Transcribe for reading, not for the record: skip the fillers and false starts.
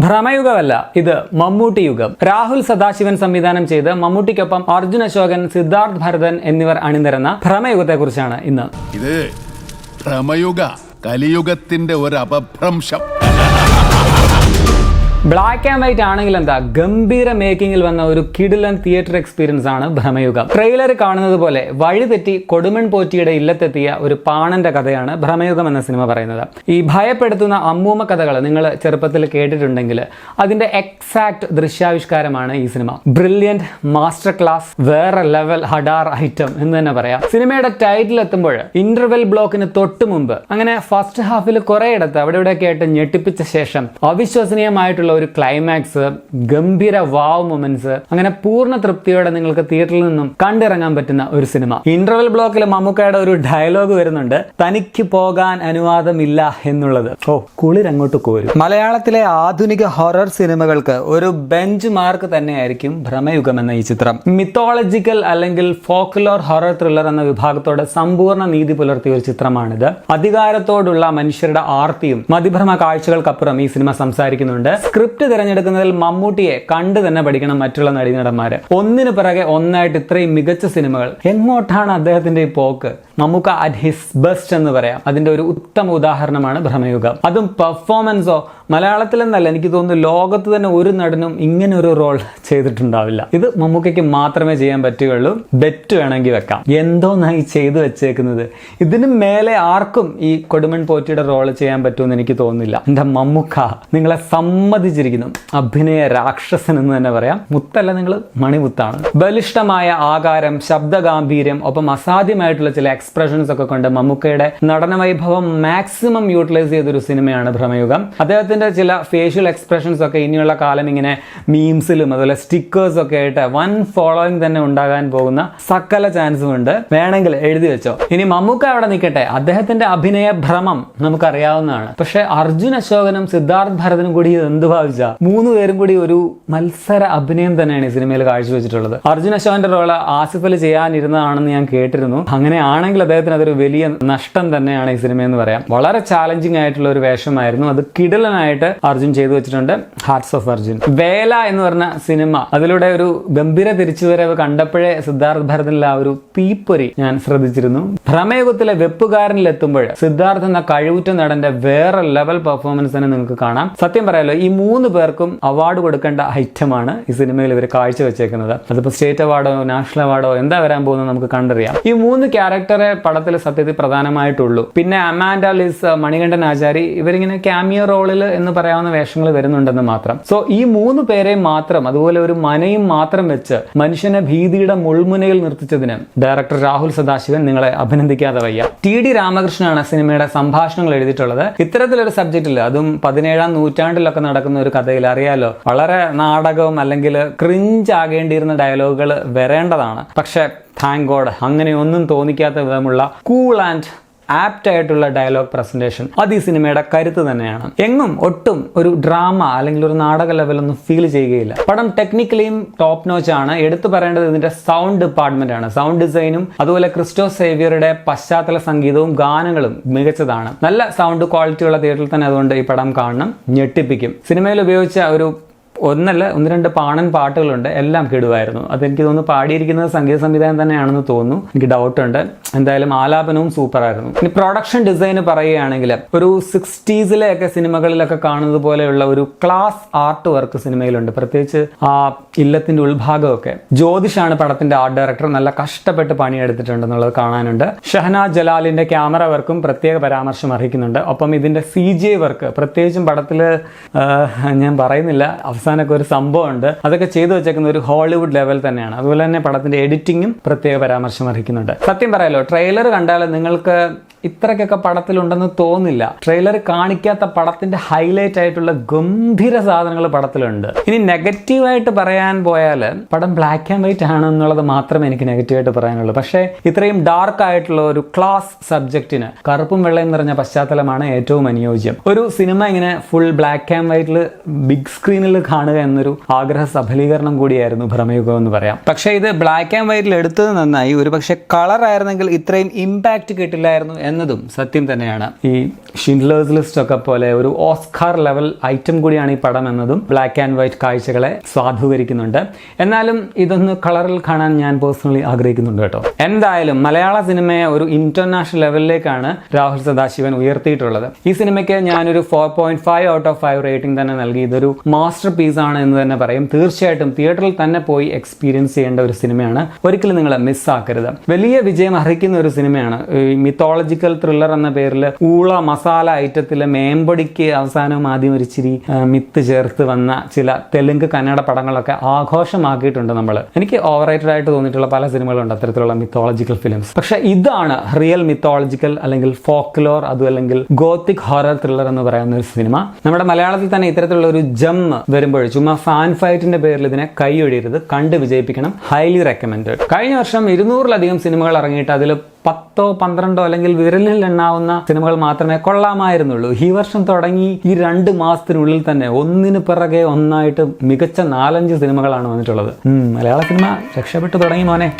ഭ്രമയുഗമല്ല, ഇത് മമ്മൂട്ടി യുഗം. രാഹുൽ സദാശിവൻ സംവിധാനം ചെയ്ത് മമ്മൂട്ടിക്കൊപ്പം അർജുൻ അശോകൻ, സിദ്ധാർത്ഥ് ഭരതൻ എന്നിവർ അണിനിരന്ന ഭ്രമയുഗത്തെ കുറിച്ചാണ് ഇന്ന്. ഇത് ഭ്രമയുഗ, കലിയുഗത്തിന്റെ ഒരു അപഭ്രംശം. ബ്ലാക്ക് ആൻഡ് വൈറ്റ് ആണെങ്കിൽ എന്താ, ഗംഭീര മേക്കിങ്ങിൽ വന്ന ഒരു കിടിലൻ തിയേറ്റർ എക്സ്പീരിയൻസ് ആണ് ഭ്രമയുഗം. ട്രെയിലർ കാണുന്നത് പോലെ വഴിതെറ്റി കൊടുമൺ പോറ്റിയുടെ ഇല്ലത്തെത്തിയ ഒരു പാണന്റെ കഥയാണ് ഭ്രമയുഗം എന്ന സിനിമ പറയുന്നത്. ഈ ഭയപ്പെടുത്തുന്ന അമ്മൂമ്മ കഥകൾ നിങ്ങൾ ചെറുപ്പത്തിൽ കേട്ടിട്ടുണ്ടെങ്കിൽ അതിന്റെ എക്സാക്ട് ദൃശ്യാവിഷ്കാരമാണ് ഈ സിനിമ. ബ്രില്യന്റ്, മാസ്റ്റർ ക്ലാസ്, വേറെ ലെവൽ ഹഡാർ ഐറ്റം എന്ന് തന്നെ പറയാം. സിനിമയുടെ ടൈറ്റിൽ എത്തുമ്പോൾ ഇന്റർവെൽ ബ്ലോക്കിന് തൊട്ട് മുമ്പ് അങ്ങനെ ഫസ്റ്റ് ഹാഫിൽ കുറെ ഇടത്ത് അവിടെ ഇവിടെയൊക്കെ ആയിട്ട് ഞെട്ടിപ്പിച്ച ശേഷം അവിശ്വസനീയമായിട്ടുള്ള ഒരു ക്ലൈമാക്സ്, ഗംഭീര വാവ് മൊമെന്റ്സ്, അങ്ങനെ പൂർണ്ണ തൃപ്തിയോടെ നിങ്ങൾക്ക് തിയേറ്ററിൽ നിന്നും കണ്ടിറങ്ങാൻ പറ്റുന്ന ഒരു സിനിമ. ഇന്റർവെൽ ബ്ലോക്കിൽ മമ്മൂക്കയുടെ ഒരു ഡയലോഗ് വരുന്നുണ്ട്, തനിക്ക് പോകാൻ അനുവാദമില്ല എന്നുള്ളത്. കുളിരങ്ങോട്ട് കോരും. മലയാളത്തിലെ ആധുനിക ഹൊറർ സിനിമകൾക്ക് ഒരു ബെഞ്ച് മാർക്ക് തന്നെയായിരിക്കും ഭ്രമയുഗം എന്ന ഈ ചിത്രം. മിത്തോളജിക്കൽ അല്ലെങ്കിൽ ഫോക്ലോർ ഹൊറർ ത്രില്ലർ എന്ന വിഭാഗത്തോട് സമ്പൂർണ്ണ നീതി പുലർത്തിയ ഒരു ചിത്രമാണിത്. അധികാരത്തോടുള്ള മനുഷ്യരുടെ ആർത്തിയും മതിഭ്രമ കാഴ്ചകൾക്കപ്പുറം ഈ സിനിമ സംസാരിക്കുന്നുണ്ട്. സ്ക്രിപ്റ്റ് തിരഞ്ഞെടുക്കുന്നതിൽ മമ്മൂട്ടിയെ കണ്ടു തന്നെ പഠിക്കണം മറ്റുള്ള നടീനടന്മാര്. ഒന്നിനു പിറകെ ഒന്നായിട്ട് ഇത്രയും മികച്ച സിനിമകൾ. എങ്ങോട്ടാണ് അദ്ദേഹത്തിന്റെ ഈ പോക്ക്? മമ്മൂക്ക അറ്റ് ഹിസ് ബെസ്റ്റ് എന്ന് പറയാം. അതിന്റെ ഒരു ഉത്തമ ഉദാഹരണമാണ് ഭ്രമയുഗം. അതും പെർഫോമൻസോ മലയാളത്തിൽ എന്നല്ല, എനിക്ക് തോന്നുന്നു ലോകത്ത് തന്നെ ഒരു നടനും ഇങ്ങനെ ഒരു റോൾ ചെയ്തിട്ടുണ്ടാവില്ല. ഇത് മമ്മൂക്കയ്ക്ക് മാത്രമേ ചെയ്യാൻ പറ്റുകയുള്ളൂ. ബെറ്റ് വേണമെങ്കിൽ വെക്കാം. എന്തോന്നായി ചെയ്തു വെച്ചേക്കുന്നത്. ഇതിന് മേലെ ആർക്കും ഈ കൊടുമൺ പോറ്റിയുടെ റോൾ ചെയ്യാൻ പറ്റുമെന്ന് എനിക്ക് തോന്നുന്നില്ല. എന്റെ മമ്മൂക്ക നിങ്ങളെ സമ്മതിച്ചിരിക്കുന്നു. അഭിനയ രാക്ഷസൻ എന്ന് തന്നെ പറയാം. മുത്തല്ല, നിങ്ങൾ മണിമുത്താണ്. ബലിഷ്ഠമായ ആകാരം, ശബ്ദഗാംഭീര്യം, ഒപ്പം അസാധ്യമായിട്ടുള്ള ചില എക്സ്പ്രഷൻസ് ഒക്കെ കൊണ്ട് മമ്മൂക്കയുടെ നടന വൈഭവം മാക്സിമം യൂട്ടിലൈസ് ചെയ്തൊരു സിനിമയാണ് ഭ്രമയുഗം. അദ്ദേഹത്തിന്റെ ചില ഫേഷ്യൽ എക്സ്പ്രഷൻസ് ഒക്കെ ഇനിയുള്ള കാലം ഇങ്ങനെ മീംസിലും അതുപോലെ സ്റ്റിക്കേഴ്സ് ഒക്കെ ആയിട്ട് വൻ ഫോളോയിങ് തന്നെ ഉണ്ടാകാൻ പോകുന്ന സകല ചാൻസും ഉണ്ട്. വേണമെങ്കിൽ എഴുതി വെച്ചോ. ഇനി മമ്മൂക്ക അവിടെ നിൽക്കട്ടെ, അദ്ദേഹത്തിന്റെ അഭിനയ ഭ്രമം നമുക്കറിയാവുന്നതാണ്. പക്ഷെ അർജുൻ അശോകനും സിദ്ധാർത്ഥ് ഭരതനും കൂടി എന്ത് ഭാവിച്ച, മൂന്ന് പേരും കൂടി ഒരു മത്സര അഭിനയം തന്നെയാണ് ഈ സിനിമയിൽ കാഴ്ചവെച്ചിട്ടുള്ളത്. അർജുൻ അശോകന്റെ റോള് ആസിഫ് അലി ചെയ്യാനിരുന്നതാണെന്ന് ഞാൻ കേട്ടിരുന്നു. അങ്ങനെയാണെങ്കിൽ അദ്ദേഹത്തിന് അതൊരു വലിയ നഷ്ടം തന്നെയാണ് ഈ സിനിമ എന്ന് പറയാം. വളരെ ചാലഞ്ചിങ് ആയിട്ടുള്ള ഒരു വേഷമായിരുന്നു. അത് കിടലനായിട്ട് അർജുൻ ചെയ്തു വെച്ചിട്ടുണ്ട്. Hertz of Arjun. വേല എന്ന് പറഞ്ഞ സിനിമ, അതിലൂടെ ഒരു ഗംഭീര തിരിച്ചുവരവ് കണ്ടപ്പോഴേ സിദ്ധാർത്ഥ് ഭരതനിലെ ആ ഒരു തീപ്പൊരി ഞാൻ ശ്രദ്ധിച്ചിരുന്നു. ഭ്രമയുഗത്തിലെ വെപ്പുകാരനിൽ എത്തുമ്പോൾ സിദ്ധാർത്ഥ് എന്ന കഴിവുറ്റ നടന്റെ വേറെ ലെവൽ പെർഫോമൻസ് തന്നെ നിങ്ങൾക്ക് കാണാം. സത്യം പറയാലോ, ഈ മൂന്ന് പേർക്കും അവാർഡ് കൊടുക്കേണ്ട ഐറ്റമാണ് ഈ സിനിമയിൽ ഇവർ കാഴ്ചവെച്ചേക്കുന്നത്. അതിപ്പോ സ്റ്റേറ്റ് അവാർഡോ നാഷണൽ അവാർഡോ എന്താ വരാൻ പോകുന്നത് നമുക്ക് കണ്ടറിയാം. ഈ മൂന്ന് ക്യാരക്ടറെ പടത്തിൽ സത്യത്തിൽ പ്രധാനമായിട്ടുള്ളൂ. പിന്നെ അമാൻഡ ലിസ്, മണികണ്ഠൻ ആചാരി, ഇവരിങ്ങനെ ക്യാമിയോ റോളിൽ എന്ന് പറയാവുന്ന വേഷങ്ങൾ വരുന്നുണ്ടെന്ന് മാത്രം. സോ ഈ മൂന്ന് പേരെയും മാത്രം, അതുപോലെ ഒരു മനയും മാത്രം വെച്ച് മനുഷ്യനെ ഭീതിയുടെ മുൾമുനയിൽ നിർത്തിച്ചതിന് ഡയറക്ടർ രാഹുൽ സദാശിവൻ നിങ്ങളെ അഭിനന്ദിക്കാതെ വയ്യ. TD രാമകൃഷ്ണനാണ് സിനിമയുടെ സംഭാഷണങ്ങൾ എഴുതിയിട്ടുള്ളത്. ഇത്തരത്തിലൊരു സബ്ജക്റ്റിൽ, അതും 17ാം നൂറ്റാണ്ടിലൊക്കെ നടക്കുന്ന ഒരു കഥയിൽ അറിയാലോ, വളരെ നാടകവും അല്ലെങ്കിൽ ക്രിഞ്ച് ആകേണ്ടിയിരുന്ന ഡയലോഗുകൾ വരേണ്ടതാണ്. പക്ഷെ താങ്ക് ഗോഡ് അങ്ങനെയൊന്നും തോന്നിക്കാത്ത വിധമുള്ള കൂൾ ആൻഡ് ആപ്റ്റ് ആയിട്ടുള്ള ഡയലോഗ് പ്രസന്റേഷൻ, അത് ഈ സിനിമയുടെ കരുത്ത് തന്നെയാണ്. എങ്ങും ഒട്ടും ഒരു ഡ്രാമ അല്ലെങ്കിൽ ഒരു നാടക ലെവലൊന്നും ഫീൽ ചെയ്യുകയില്ല. പടം ടെക്നിക്കലിയും ടോപ്പ് നോച്ച് ആണ്. എടുത്തു പറയേണ്ടത് ഇതിന്റെ സൗണ്ട് ഡിപ്പാർട്ട്മെന്റ് ആണ്. സൗണ്ട് ഡിസൈനും അതുപോലെ ക്രിസ്റ്റോസ് സേവിയറുടെ പശ്ചാത്തല സംഗീതവും ഗാനങ്ങളും മികച്ചതാണ്. നല്ല സൗണ്ട് ക്വാളിറ്റി ഉള്ള തിയേറ്ററിൽ തന്നെ അതുകൊണ്ട് ഈ പടം കാണണം, ഞെട്ടിപ്പിക്കും. സിനിമയിൽ ഉപയോഗിച്ച ഒരു ഒന്ന് രണ്ട് പാണൻ പാട്ടുകളുണ്ട്, എല്ലാം കിടുവായിരുന്നു. അതെനിക്ക് തോന്നുന്നു പാടിയിരിക്കുന്നത് സംഗീത സംവിധാനം തന്നെയാണെന്ന് തോന്നുന്നു. എനിക്ക് ഡൗട്ട് ഉണ്ട്. എന്തായാലും ആലാപനവും സൂപ്പർ ആയിരുന്നു. ഇനി പ്രൊഡക്ഷൻ ഡിസൈൻ പറയുകയാണെങ്കിൽ ഒരു 60s സിനിമകളിലൊക്കെ കാണുന്നത് പോലെയുള്ള ഒരു ക്ലാസ് ആർട്ട് വർക്ക് സിനിമയിലുണ്ട്. പ്രത്യേകിച്ച് ആ ഇല്ലത്തിന്റെ ഉൾഭാഗമൊക്കെ. ജ്യോതിഷാണ് പടത്തിന്റെ ആർട്ട് ഡയറക്ടർ. നല്ല കഷ്ടപ്പെട്ട് പണിയെടുത്തിട്ടുണ്ടെന്നുള്ളത് കാണാനുണ്ട്. ഷഹനാസ് ജലാലിന്റെ ക്യാമറ വർക്കും പ്രത്യേക പരാമർശം അർഹിക്കുന്നുണ്ട്. ഒപ്പം ഇതിന്റെ CGI വർക്ക്, പ്രത്യേകിച്ചും പടത്തിൽ ഞാൻ പറയുന്നില്ല, അവസാനമൊക്കെ ഒരു സംഭവം ഉണ്ട്, അതൊക്കെ ചെയ്തു വെച്ചേക്കുന്ന ഒരു ഹോളിവുഡ് ലെവൽ തന്നെയാണ്. അതുപോലെ തന്നെ പടത്തിന്റെ എഡിറ്റിംഗും പ്രത്യേക പരാമർശം അർഹിക്കുന്നുണ്ട്. സത്യം പറയാലോ, ട്രെയിലർ കണ്ടാൽ നിങ്ങൾക്ക് ഇത്രയ്ക്കൊക്കെ പടത്തിലുണ്ടെന്ന് തോന്നില്ല. ട്രെയിലർ കാണിക്കാത്ത പടത്തിന്റെ ഹൈലൈറ്റ് ആയിട്ടുള്ള ഗംഭീര സാധനങ്ങൾ പടത്തിലുണ്ട്. ഇനി നെഗറ്റീവായിട്ട് പറയാൻ പോയാൽ പടം ബ്ലാക്ക് ആൻഡ് വൈറ്റ് ആണ് എന്നുള്ളത് മാത്രമേ എനിക്ക് നെഗറ്റീവായിട്ട് പറയാനുള്ളൂ. പക്ഷേ ഇത്രയും ഡാർക്ക് ആയിട്ടുള്ള ഒരു ക്ലാസ് സബ്ജക്റ്റിന് കറുപ്പും വെള്ളയും നിറഞ്ഞ പശ്ചാത്തലമാണ് ഏറ്റവും അനുയോജ്യം. ഒരു സിനിമ ഇങ്ങനെ ഫുൾ ബ്ലാക്ക് ആൻഡ് വൈറ്റിൽ ബിഗ് സ്ക്രീനിൽ കാണുക എന്നൊരു ആഗ്രഹ സഫലീകരണം കൂടിയായിരുന്നു ഭ്രമയുഗം എന്ന് പറയാം. പക്ഷേ ഇത് ബ്ലാക്ക് ആൻഡ് വൈറ്റിൽ എടുത്തത് നന്നായി. ഒരു പക്ഷേ കളർ ആയിരുന്നെങ്കിൽ ഇത്രയും ഇമ്പാക്റ്റ് കിട്ടില്ലായിരുന്നു എന്നതും സത്യം തന്നെയാണ്. ഈ ഷിൻഡ്ലേഴ്സ് ലിസ്റ്റ് ഒക്കെ പോലെ ഒരു ഓസ്കാർ ലെവൽ ഐറ്റം കൂടിയാണ് ഈ പടം എന്നതും ബ്ലാക്ക് ആൻഡ് വൈറ്റ് കാഴ്ചകളെ സാധൂകരിക്കുന്നുണ്ട്. എന്നാലും ഇതൊന്ന് കളറിൽ കാണാൻ ഞാൻ പേഴ്സണലി ആഗ്രഹിക്കുന്നുണ്ട് കേട്ടോ. എന്തായാലും മലയാള സിനിമയെ ഒരു ഇന്റർനാഷണൽ ലെവലിലേക്കാണ് രാഹുൽ സദാശിവൻ ഉയർത്തിയിട്ടുള്ളത്. ഈ സിനിമയ്ക്ക് ഞാനൊരു 4.5 ഔട്ട് ഓഫ് 5 റേറ്റിംഗ് തന്നെ നൽകി. ഇതൊരു മാസ്റ്റർ പീസ് ആണ് എന്ന് തന്നെ പറയും. തീർച്ചയായിട്ടും തിയേറ്ററിൽ തന്നെ പോയി എക്സ്പീരിയൻസ് ചെയ്യേണ്ട ഒരു സിനിമയാണ്. ഒരിക്കലും നിങ്ങൾ മിസ്സാക്കരുത്. വലിയ വിജയം അർഹിക്കുന്ന ഒരു സിനിമയാണ്. മിത്തോളജിക്കൽ ത്രില്ലർ എന്ന പേരിൽ ഊള മസാല ഐറ്റത്തിലെ മേമ്പൊടിക്ക് അവസാനവും ആദ്യം ഒരു ചിരി മിത്ത് ചേർത്ത് വന്ന ചില തെലുങ്ക് കന്നഡ പടങ്ങളൊക്കെ ആഘോഷമാക്കിയിട്ടുണ്ട് നമ്മൾ. എനിക്ക് ഓവർ റേറ്റഡ് ആയിട്ട് തോന്നിയിട്ടുള്ള പല സിനിമകളുണ്ട് അത്തരത്തിലുള്ള മിത്തോളജിക്കൽ ഫിലിംസ്. പക്ഷെ ഇതാണ് റിയൽ മിത്തോളജിക്കൽ അല്ലെങ്കിൽ ഫോക്ലോർ, അതും അല്ലെങ്കിൽ ഗോത്തിക് ഹൊറർ ത്രില്ലർ എന്ന് പറയുന്ന ഒരു സിനിമ. നമ്മുടെ മലയാളത്തിൽ തന്നെ ഇത്തരത്തിലുള്ള ഒരു ജം വരുമ്പോൾ ചുമ്മാ ഫാൻ ഫൈറ്റിന്റെ പേരിൽ ഇതിനെ കൈയൊഴിയരുത്, കണ്ട് വിജയിപ്പിക്കണം. Highly recommended. കഴിഞ്ഞ വർഷം 200-ലധികം സിനിമകൾ ഇറങ്ങിയിട്ട് അതിൽ 10 12 അല്ലെങ്കിൽ വിരലിൽ എണ്ണാവുന്ന സിനിമകൾ മാത്രമേ കൊള്ളാമായിരുന്നുള്ളൂ. ഈ വർഷം തുടങ്ങി ഈ 2 മാസത്തിനുള്ളിൽ തന്നെ ഒന്നിന് പിറകെ ഒന്നായിട്ട് മികച്ച 4-5 സിനിമകളാണ് വന്നിട്ടുള്ളത്. മലയാള സിനിമ രക്ഷപ്പെട്ടു തുടങ്ങി മോനെ.